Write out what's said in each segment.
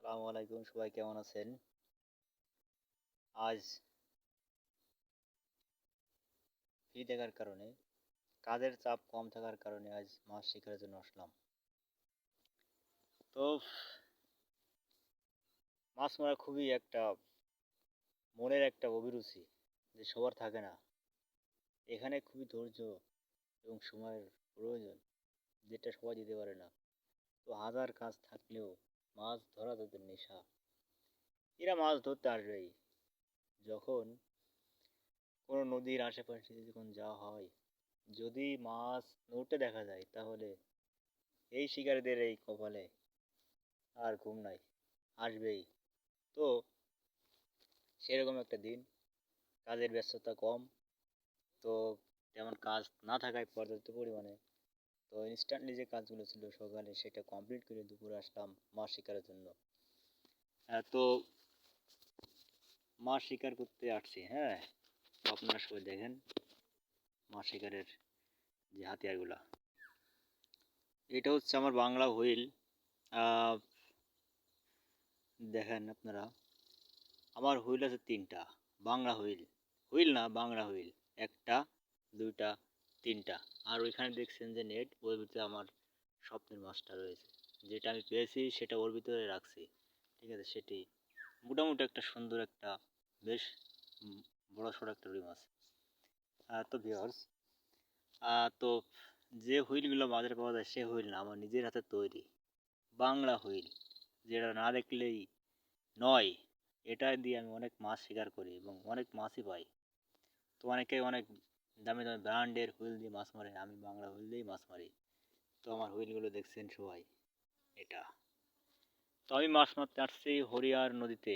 আসসালামু আলাইকুম, সবাই কেমন আছেন? আজ ফ্রি থাকার কারণে, কাজের চাপ কম থাকার কারণে আজ মাছ শিকারের জন্য আসলাম। তো মাছ মারা খুবই একটা মনের একটা অভিরুচি, যে সবার থাকে না। এখানে খুবই ধৈর্য এবং সময়ের প্রয়োজন, যেটা সবাই দিতে পারে না। তো হাজার কাজ থাকলেও মাছ ধরা তাদের নেশা। এরা মাছ ধরতে আসবেই যখন কোনো নদীর আশেপাশে যখন যাওয়া হয়। যদি মাছ নড়তে দেখা যায় তাহলে এই শিকারীদের এই কপালে আর ঘুম নাই, আসবেই। তো সেরকম একটা দিন, কাজের ব্যস্ততা কম, তো তেমন কাজ না থাকায় পর্যাপ্ত পরিমাণে, তো ইনস্ট্যান্টলি যে কাজগুলো ছিল সকালে সেটা কমপ্লিট করে দুপুরে আসলাম মাছ শিকারের জন্য। তো মাছ শিকার করতে আসছি, হ্যাঁ। তো আপনারা সবাই দেখেন মাছ শিকারের যে হাতিয়ারগুলা। এটা হচ্ছে আমার বাংলা হুইল। আহ, দেখেন আপনারা, আমার হুইল আছে তিনটা। বাংলা হুইল, হুইল না বাংলা হুইল। একটা, দুইটা, তিনটা। আর ওইখানে দেখছেন যে নেট, ওর ভিতরে আমার স্বপ্নের মাছটা রয়েছে। যেটা আমি পেয়েছি সেটা ওর ভিতরে রাখছি। ঠিক আছে, সেটি মোটামুটি একটা সুন্দর একটা, বেশ বড় সড়ো একটা রুই মাছ। তো ভিউয়ার্স, তো যে হুইলগুলো বাজারে পাওয়া যায় সে হুইল না, আমার নিজের হাতে তৈরি বাংলা হুইল, যেটা না দেখলেই নয়। এটা দিয়ে আমি অনেক মাছ শিকার করি এবং অনেক মাছই পাই। তো অনেকে অনেক দামি দামি ব্র্যান্ডের হুইল দিয়ে মাছ মারে, আমি বাংলা হুইল দিয়েই মাছ মারি। তো আমার হুইলগুলো দেখছেন সবাই, এটা। তো আমি মাছ মারতে আসছি হরিয়ার নদীতে,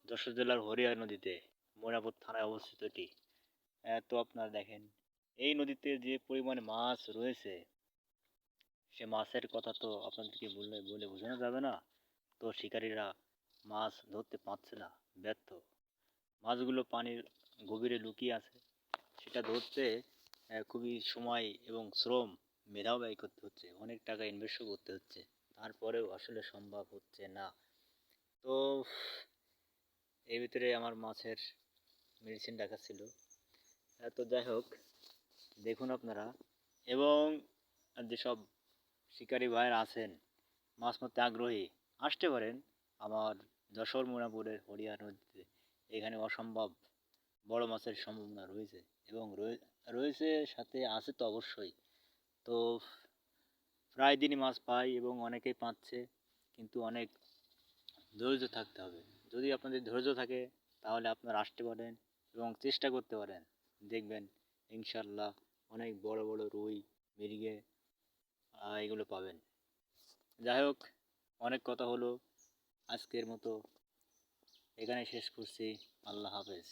যশোর জেলার হরিয়ার নদীতে, ময়নাপুর থানায় অবস্থিত এটি। তো আপনারা দেখেন, এই নদীতে যে পরিমাণে মাছ রয়েছে, সে মাছের কথা তো আপনাদেরকে বলে বোঝানো যাবে না। তো শিকারীরা মাছ ধরতে পারছে না, ব্যর্থ। মাছগুলো পানির গভীরে লুকিয়ে আছে, সেটা ধরতে খুবই সময় এবং শ্রম, মেধাও ব্যয় করতে হচ্ছে, অনেক টাকা ইনভেস্টও করতে হচ্ছে। তারপরেও আসলে সম্ভব হচ্ছে না। তো এর ভিতরে আমার মাছের মেডিসিন রাখা ছিল। তো যাই হোক, দেখুন আপনারা, এবং যেসব শিকারী ভাইয়েরা আছেন, মাছ মারতে আগ্রহী, আসতে পারেন আমার যশোর মুরাপুরের হরিয়া নদীতে। এখানে অসম্ভব বড় মাছের সম্ভাবনা রয়েছে, এবং রয়েছে, সাথে আছে তো অবশ্যই। তো প্রায় দিনই মাছ পাই এবং অনেকেই পাচ্ছে, কিন্তু অনেক ধৈর্য থাকতে হবে। যদি আপনাদের ধৈর্য থাকে তাহলে আপনারা আসতে পারেন এবং চেষ্টা করতে পারেন, দেখবেন ইনশাল্লাহ অনেক বড় বড় রুই, মৃগে এগুলো পাবেন। যাই হোক, অনেক কথা হলো, আজকের মতো এখানে শেষ করছি। আল্লাহ হাফেজ।